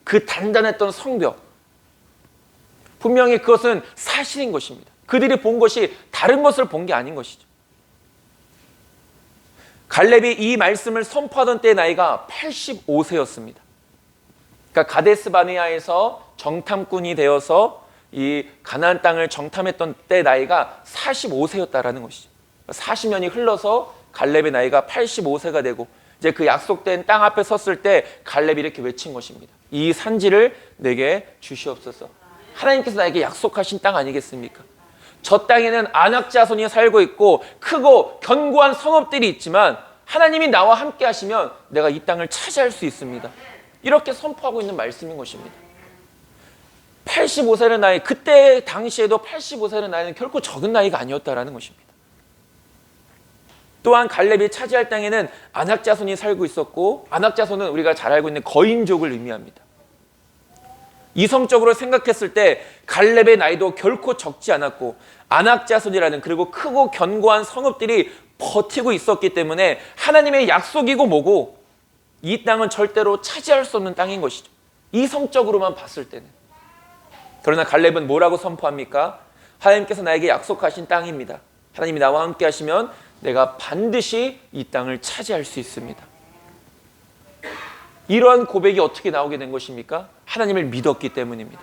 Speaker 1: 그 단단했던 성벽. 분명히 그것은 사실인 것입니다. 그들이 본 것이 다른 것을 본 게 아닌 것이죠. 갈렙이 이 말씀을 선포하던 때의 나이가 85세였습니다. 그러니까 가데스 바네아에서 정탐꾼이 되어서 이 가나안 땅을 정탐했던 때 나이가 45세였다라는 것이죠. 40년이 흘러서 갈렙의 나이가 85세가 되고 이제 그 약속된 땅 앞에 섰을 때 갈렙이 이렇게 외친 것입니다. 이 산지를 내게 주시옵소서. 하나님께서 나에게 약속하신 땅 아니겠습니까? 저 땅에는 아낙 자손이 살고 있고 크고 견고한 성읍들이 있지만 하나님이 나와 함께 하시면 내가 이 땅을 차지할 수 있습니다. 이렇게 선포하고 있는 말씀인 것입니다. 85세의 나이, 그때 당시에도 85세의 나이는 결코 적은 나이가 아니었다라는 것입니다. 또한 갈렙이 차지할 땅에는 아낙 자손이 살고 있었고, 아낙 자손은 우리가 잘 알고 있는 거인족을 의미합니다. 이성적으로 생각했을 때 갈렙의 나이도 결코 적지 않았고, 아낙 자손이라는 그리고 크고 견고한 성읍들이 버티고 있었기 때문에 하나님의 약속이고 뭐고 이 땅은 절대로 차지할 수 없는 땅인 것이죠. 이성적으로만 봤을 때는. 그러나 갈렙은 뭐라고 선포합니까? 하나님께서 나에게 약속하신 땅입니다. 하나님이 나와 함께 하시면 내가 반드시 이 땅을 차지할 수 있습니다. 이러한 고백이 어떻게 나오게 된 것입니까? 하나님을 믿었기 때문입니다.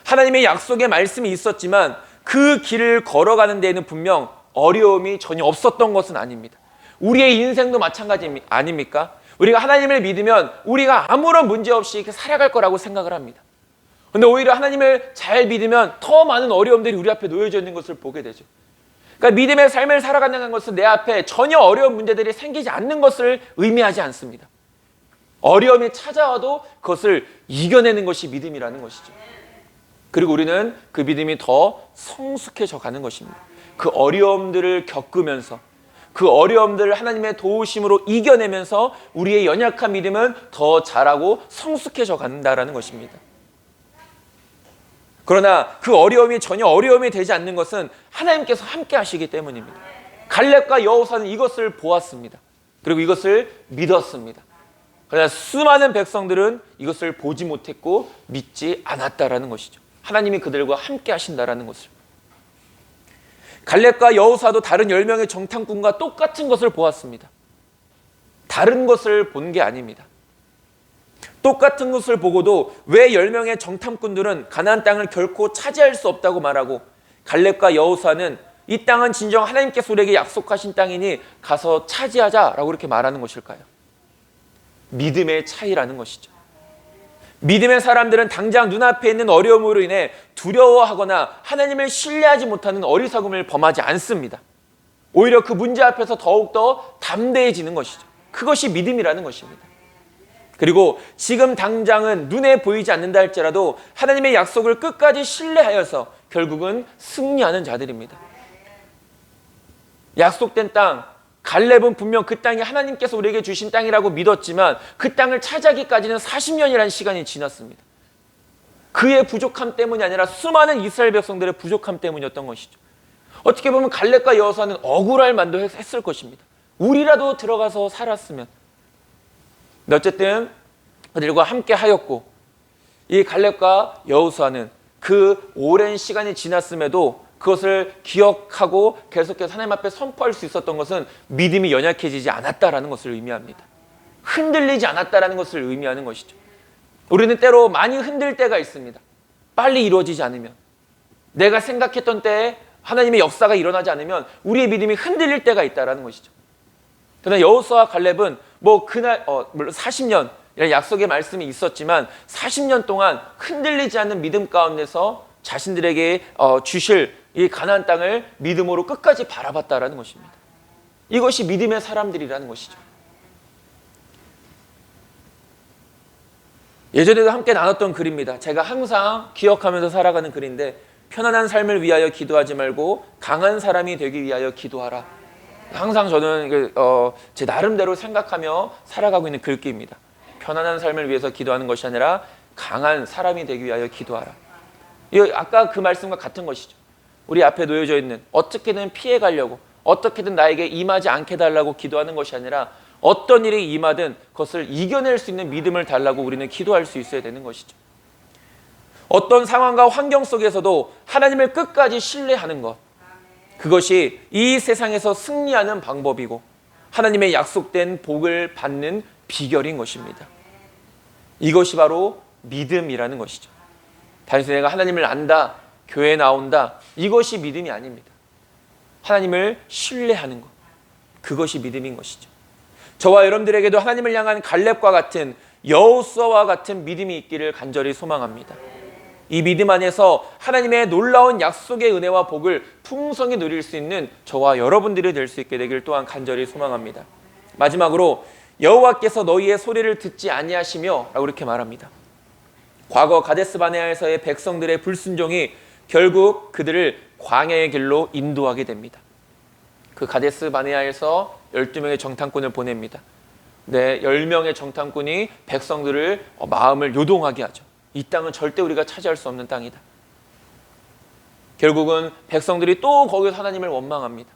Speaker 1: 하나님의 약속의 말씀이 있었지만 그 길을 걸어가는 데에는 분명 어려움이 전혀 없었던 것은 아닙니다. 우리의 인생도 마찬가지 아닙니까? 우리가 하나님을 믿으면 우리가 아무런 문제 없이 살아갈 거라고 생각을 합니다. 그런데 오히려 하나님을 잘 믿으면 더 많은 어려움들이 우리 앞에 놓여져 있는 것을 보게 되죠. 그러니까 믿음의 삶을 살아가는 것은 내 앞에 전혀 어려운 문제들이 생기지 않는 것을 의미하지 않습니다. 어려움이 찾아와도 그것을 이겨내는 것이 믿음이라는 것이죠. 그리고 우리는 그 믿음이 더 성숙해져 가는 것입니다. 그 어려움들을 겪으면서, 그 어려움들을 하나님의 도우심으로 이겨내면서 우리의 연약한 믿음은 더 자라고 성숙해져 간다는 것입니다. 그러나 그 어려움이 전혀 어려움이 되지 않는 것은 하나님께서 함께 하시기 때문입니다. 갈렙과 여호사는 이것을 보았습니다. 그리고 이것을 믿었습니다. 그러나 수많은 백성들은 이것을 보지 못했고 믿지 않았다라는 것이죠. 하나님이 그들과 함께 하신다라는 것을. 갈렙과 여호사도 다른 10명의 정탐꾼과 똑같은 것을 보았습니다. 다른 것을 본 게 아닙니다. 똑같은 것을 보고도 왜 10명의 정탐꾼들은 가나안 땅을 결코 차지할 수 없다고 말하고 갈렙과 여호사는 이 땅은 진정 하나님께서 우리에게 약속하신 땅이니 가서 차지하자라고 이렇게 말하는 것일까요? 믿음의 차이라는 것이죠. 믿음의 사람들은 당장 눈앞에 있는 어려움으로 인해 두려워하거나 하나님을 신뢰하지 못하는 어리석음을 범하지 않습니다. 오히려 그 문제 앞에서 더욱더 담대해지는 것이죠. 그것이 믿음이라는 것입니다. 그리고 지금 당장은 눈에 보이지 않는다 할지라도 하나님의 약속을 끝까지 신뢰하여서 결국은 승리하는 자들입니다. 약속된 땅, 갈렙은 분명 그 땅이 하나님께서 우리에게 주신 땅이라고 믿었지만 그 땅을 차지하기까지는 40년이라는 시간이 지났습니다. 그의 부족함 때문이 아니라 수많은 이스라엘 백성들의 부족함 때문이었던 것이죠. 어떻게 보면 갈렙과 여호사는 억울할 만도 했을 것입니다. 우리라도 들어가서 살았으면. 근데 어쨌든 그들과 함께 하였고, 이 갈렙과 여호수아는 그 오랜 시간이 지났음에도 그것을 기억하고 계속해서 하나님 앞에 선포할 수 있었던 것은 믿음이 연약해지지 않았다라는 것을 의미합니다. 흔들리지 않았다라는 것을 의미하는 것이죠. 우리는 때로 많이 흔들 때가 있습니다. 빨리 이루어지지 않으면, 내가 생각했던 때에 하나님의 역사가 일어나지 않으면 우리의 믿음이 흔들릴 때가 있다라는 것이죠. 그러나 여호수아와 갈렙은 그날 물론 40년 이런 약속의 말씀이 있었지만 40년 동안 흔들리지 않는 믿음 가운데서 자신들에게 주실 이 가나안 땅을 믿음으로 끝까지 바라봤다라는 것입니다. 이것이 믿음의 사람들이라는 것이죠. 예전에도 함께 나눴던 글입니다. 제가 항상 기억하면서 살아가는 글인데, 편안한 삶을 위하여 기도하지 말고 강한 사람이 되기 위하여 기도하라. 항상 저는 제 나름대로 생각하며 살아가고 있는 글귀입니다. 편안한 삶을 위해서 기도하는 것이 아니라 강한 사람이 되기 위하여 기도하라. 아까 그 말씀과 같은 것이죠. 우리 앞에 놓여져 있는 어떻게든 피해가려고, 어떻게든 나에게 임하지 않게 달라고 기도하는 것이 아니라 어떤 일이 임하든 그것을 이겨낼 수 있는 믿음을 달라고 우리는 기도할 수 있어야 되는 것이죠. 어떤 상황과 환경 속에서도 하나님을 끝까지 신뢰하는 것, 그것이 이 세상에서 승리하는 방법이고 하나님의 약속된 복을 받는 비결인 것입니다. 이것이 바로 믿음이라는 것이죠. 단순히 내가 하나님을 안다, 교회에 나온다, 이것이 믿음이 아닙니다. 하나님을 신뢰하는 것, 그것이 믿음인 것이죠. 저와 여러분들에게도 하나님을 향한 갈렙과 같은, 여호수아와 같은 믿음이 있기를 간절히 소망합니다. 이 믿음 안에서 하나님의 놀라운 약속의 은혜와 복을 풍성히 누릴 수 있는 저와 여러분들이 될 수 있게 되길 또한 간절히 소망합니다. 마지막으로 여호와께서 너희의 소리를 듣지 아니하시며 라고 이렇게 말합니다. 과거 가데스 바네아에서의 백성들의 불순종이 결국 그들을 광야의 길로 인도하게 됩니다. 그 가데스 바네아에서 12명의 정탐꾼을 보냅니다. 네, 10명의 정탐꾼이 백성들을 마음을 요동하게 하죠. 이 땅은 절대 우리가 차지할 수 없는 땅이다. 결국은 백성들이 또 거기서 하나님을 원망합니다.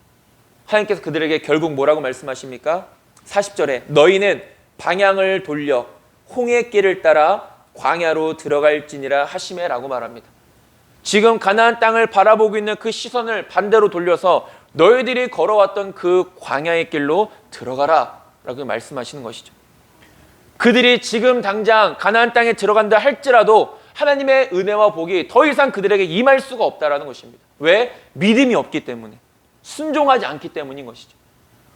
Speaker 1: 하나님께서 그들에게 결국 뭐라고 말씀하십니까? 40절에 너희는 방향을 돌려 홍해 길을 따라 광야로 들어갈지니라 하시매 라고 말합니다. 지금 가나안 땅을 바라보고 있는 그 시선을 반대로 돌려서 너희들이 걸어왔던 그 광야의 길로 들어가라 라고 말씀하시는 것이죠. 그들이 지금 당장 가나안 땅에 들어간다 할지라도 하나님의 은혜와 복이 더 이상 그들에게 임할 수가 없다라는 것입니다. 왜? 믿음이 없기 때문에, 순종하지 않기 때문인 것이죠.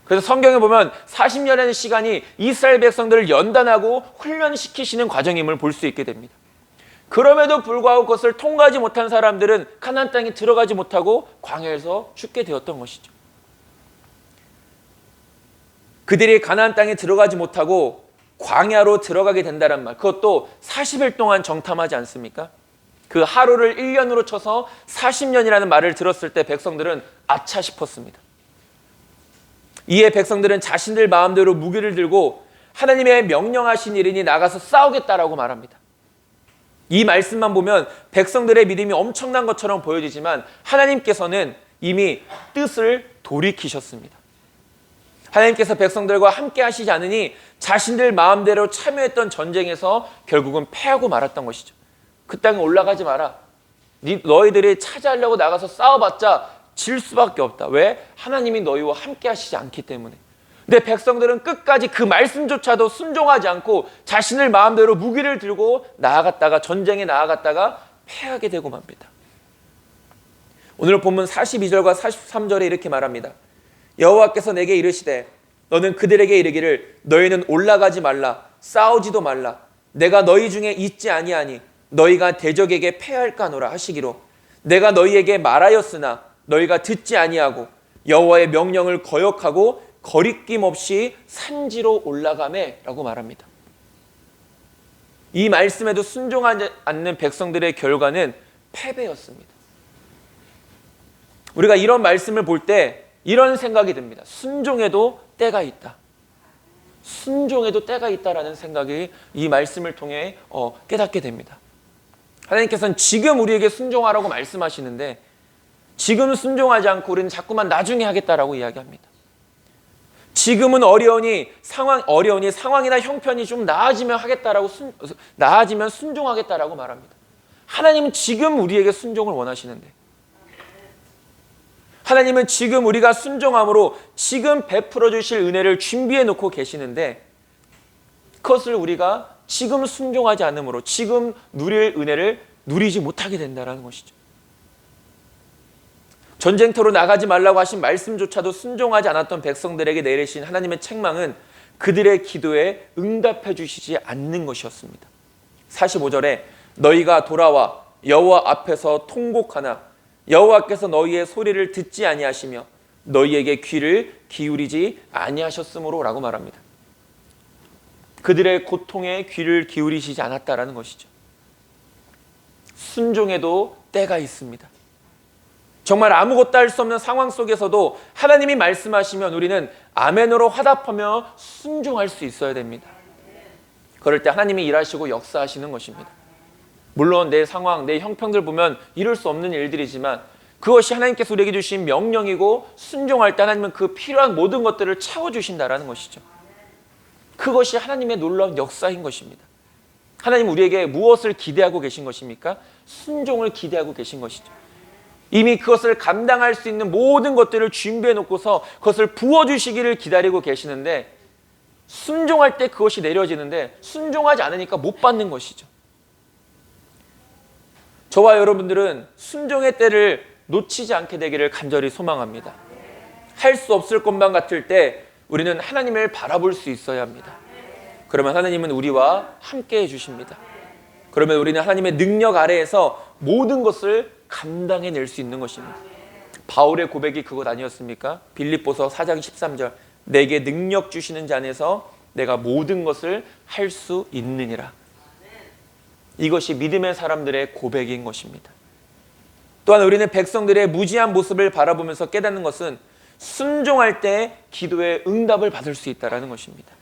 Speaker 1: 그래서 성경에 보면 40년이라는 시간이 이스라엘 백성들을 연단하고 훈련시키시는 과정임을 볼 수 있게 됩니다. 그럼에도 불구하고 그것을 통과하지 못한 사람들은 가나안 땅에 들어가지 못하고 광야에서 죽게 되었던 것이죠. 그들이 가나안 땅에 들어가지 못하고 광야로 들어가게 된다는 말, 그것도 40일 동안 정탐하지 않습니까? 그 하루를 1년으로 쳐서 40년이라는 말을 들었을 때 백성들은 아차 싶었습니다. 이에 백성들은 자신들 마음대로 무기를 들고 하나님의 명령하신 일이니 나가서 싸우겠다라고 말합니다. 이 말씀만 보면 백성들의 믿음이 엄청난 것처럼 보여지지만 하나님께서는 이미 뜻을 돌이키셨습니다. 하나님께서 백성들과 함께 하시지 않으니 자신들 마음대로 참여했던 전쟁에서 결국은 패하고 말았던 것이죠. 그 땅에 올라가지 마라. 너희들이 차지하려고 나가서 싸워봤자 질 수밖에 없다. 왜? 하나님이 너희와 함께 하시지 않기 때문에. 근데 백성들은 끝까지 그 말씀조차도 순종하지 않고 자신을 마음대로 무기를 들고 나아갔다가 전쟁에 나아갔다가 패하게 되고 맙니다. 오늘 본문 42절과 43절에 이렇게 말합니다. 여호와께서 내게 이르시되 너는 그들에게 이르기를 너희는 올라가지 말라 싸우지도 말라 내가 너희 중에 있지 아니하니 너희가 대적에게 패할까노라 하시기로 내가 너희에게 말하였으나 너희가 듣지 아니하고 여호와의 명령을 거역하고 거리낌 없이 산지로 올라가매 라고 말합니다. 이 말씀에도 순종하지 않는 백성들의 결과는 패배였습니다. 우리가 이런 말씀을 볼 때 이런 생각이 듭니다. 순종에도 때가 있다. 순종에도 때가 있다라는 생각이 이 말씀을 통해 깨닫게 됩니다. 하나님께서는 지금 우리에게 순종하라고 말씀하시는데 지금 순종하지 않고 우리는 자꾸만 나중에 하겠다라고 이야기합니다. 지금은 어려우니 상황이나 형편이 좀 나아지면 하겠다라고 나아지면 순종하겠다라고 말합니다. 하나님은 지금 우리에게 순종을 원하시는데 하나님은 지금 우리가 순종함으로 지금 베풀어 주실 은혜를 준비해 놓고 계시는데 그것을 우리가 지금 순종하지 않으므로 지금 누릴 은혜를 누리지 못하게 된다는 것이죠. 전쟁터로 나가지 말라고 하신 말씀조차도 순종하지 않았던 백성들에게 내리신 하나님의 책망은 그들의 기도에 응답해 주시지 않는 것이었습니다. 45절에 너희가 돌아와 여호와 앞에서 통곡하나 여호와께서 너희의 소리를 듣지 아니하시며 너희에게 귀를 기울이지 아니하셨으므로 라고 말합니다. 그들의 고통에 귀를 기울이시지 않았다라는 것이죠. 순종에도 때가 있습니다. 정말 아무것도 할 수 없는 상황 속에서도 하나님이 말씀하시면 우리는 아멘으로 화답하며 순종할 수 있어야 됩니다. 그럴 때 하나님이 일하시고 역사하시는 것입니다. 물론 내 상황, 내 형편들 보면 이룰 수 없는 일들이지만 그것이 하나님께서 우리에게 주신 명령이고 순종할 때 하나님은 그 필요한 모든 것들을 채워주신다라는 것이죠. 그것이 하나님의 놀라운 역사인 것입니다. 하나님 우리에게 무엇을 기대하고 계신 것입니까? 순종을 기대하고 계신 것이죠. 이미 그것을 감당할 수 있는 모든 것들을 준비해 놓고서 그것을 부어주시기를 기다리고 계시는데 순종할 때 그것이 내려지는데 순종하지 않으니까 못 받는 것이죠. 저와 여러분들은 순종의 때를 놓치지 않게 되기를 간절히 소망합니다. 할 수 없을 것만 같을 때 우리는 하나님을 바라볼 수 있어야 합니다. 그러면 하나님은 우리와 함께 해주십니다. 그러면 우리는 하나님의 능력 아래에서 모든 것을 감당해낼 수 있는 것입니다. 바울의 고백이 그것 아니었습니까? 빌립보서 4장 13절 내게 능력 주시는 자 안에서 내가 모든 것을 할 수 있느니라. 이것이 믿음의 사람들의 고백인 것입니다. 또한 우리는 백성들의 무지한 모습을 바라보면서 깨닫는 것은 순종할 때 기도의 응답을 받을 수 있다는 것입니다.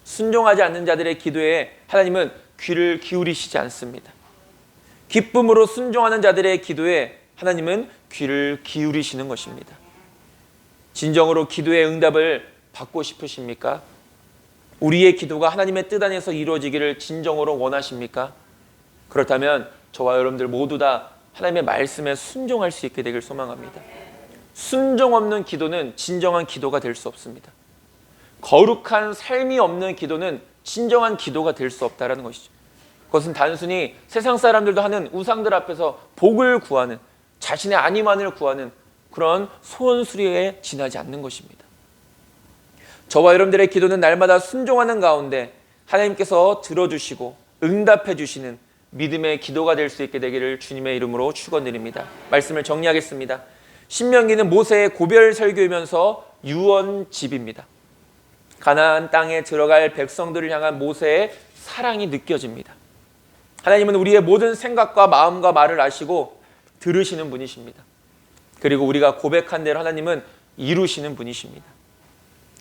Speaker 1: 순종하지 않는 자들의 기도에 하나님은 귀를 기울이시지 않습니다. 기쁨으로 순종하는 자들의 기도에 하나님은 귀를 기울이시는 것입니다. 진정으로 기도의 응답을 받고 싶으십니까? 우리의 기도가 하나님의 뜻 안에서 이루어지기를 진정으로 원하십니까? 그렇다면 저와 여러분들 모두 다 하나님의 말씀에 순종할 수 있게 되길 소망합니다. 순종 없는 기도는 진정한 기도가 될 수 없습니다. 거룩한 삶이 없는 기도는 진정한 기도가 될 수 없다는 것이죠. 그것은 단순히 세상 사람들도 하는 우상들 앞에서 복을 구하는, 자신의 안위만을 구하는 그런 소원수리에 지나지 않는 것입니다. 저와 여러분들의 기도는 날마다 순종하는 가운데 하나님께서 들어주시고 응답해 주시는 믿음의 기도가 될 수 있게 되기를 주님의 이름으로 축원드립니다. 말씀을 정리하겠습니다. 신명기는 모세의 고별 설교이면서 유언집입니다. 가나안 땅에 들어갈 백성들을 향한 모세의 사랑이 느껴집니다. 하나님은 우리의 모든 생각과 마음과 말을 아시고 들으시는 분이십니다. 그리고 우리가 고백한 대로 하나님은 이루시는 분이십니다.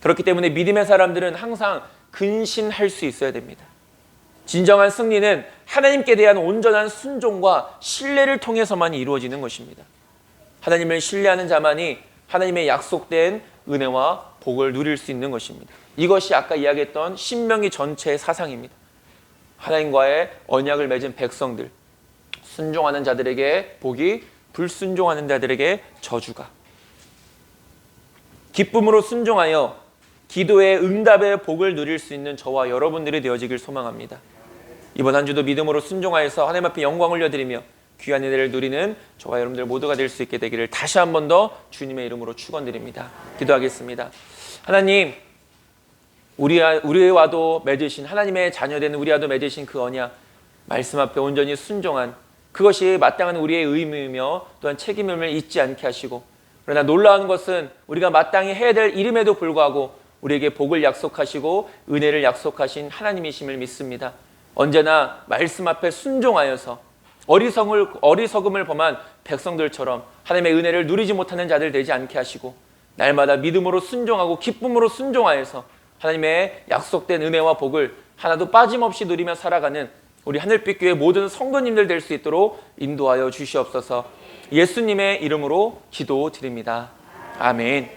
Speaker 1: 그렇기 때문에 믿음의 사람들은 항상 근신할 수 있어야 됩니다. 진정한 승리는 하나님께 대한 온전한 순종과 신뢰를 통해서만 이루어지는 것입니다. 하나님을 신뢰하는 자만이 하나님의 약속된 은혜와 복을 누릴 수 있는 것입니다. 이것이 아까 이야기했던 신명기 전체의 사상입니다. 하나님과의 언약을 맺은 백성들, 순종하는 자들에게 복이, 불순종하는 자들에게 저주가. 기쁨으로 순종하여 기도의 응답의 복을 누릴 수 있는 저와 여러분들이 되어지길 소망합니다. 이번 한 주도 믿음으로 순종하여서 하나님 앞에 영광 올려드리며 귀한 은혜를 누리는 저와 여러분들 모두가 될 수 있게 되기를 다시 한 번 더 주님의 이름으로 축원드립니다. 기도하겠습니다. 하나님, 우리와도 맺으신, 하나님의 자녀된 우리와도 맺으신 그 언약, 말씀 앞에 온전히 순종한 그것이 마땅한 우리의 의무이며 또한 책임임을 잊지 않게 하시고, 그러나 놀라운 것은 우리가 마땅히 해야 될 일임에도 불구하고 우리에게 복을 약속하시고 은혜를 약속하신 하나님이심을 믿습니다. 언제나 말씀 앞에 순종하여서 어리석음을 범한 백성들처럼 하나님의 은혜를 누리지 못하는 자들 되지 않게 하시고, 날마다 믿음으로 순종하고 기쁨으로 순종하여서 하나님의 약속된 은혜와 복을 하나도 빠짐없이 누리며 살아가는 우리 하늘빛교회 모든 성도님들 될 수 있도록 인도하여 주시옵소서. 예수님의 이름으로 기도드립니다. 아멘.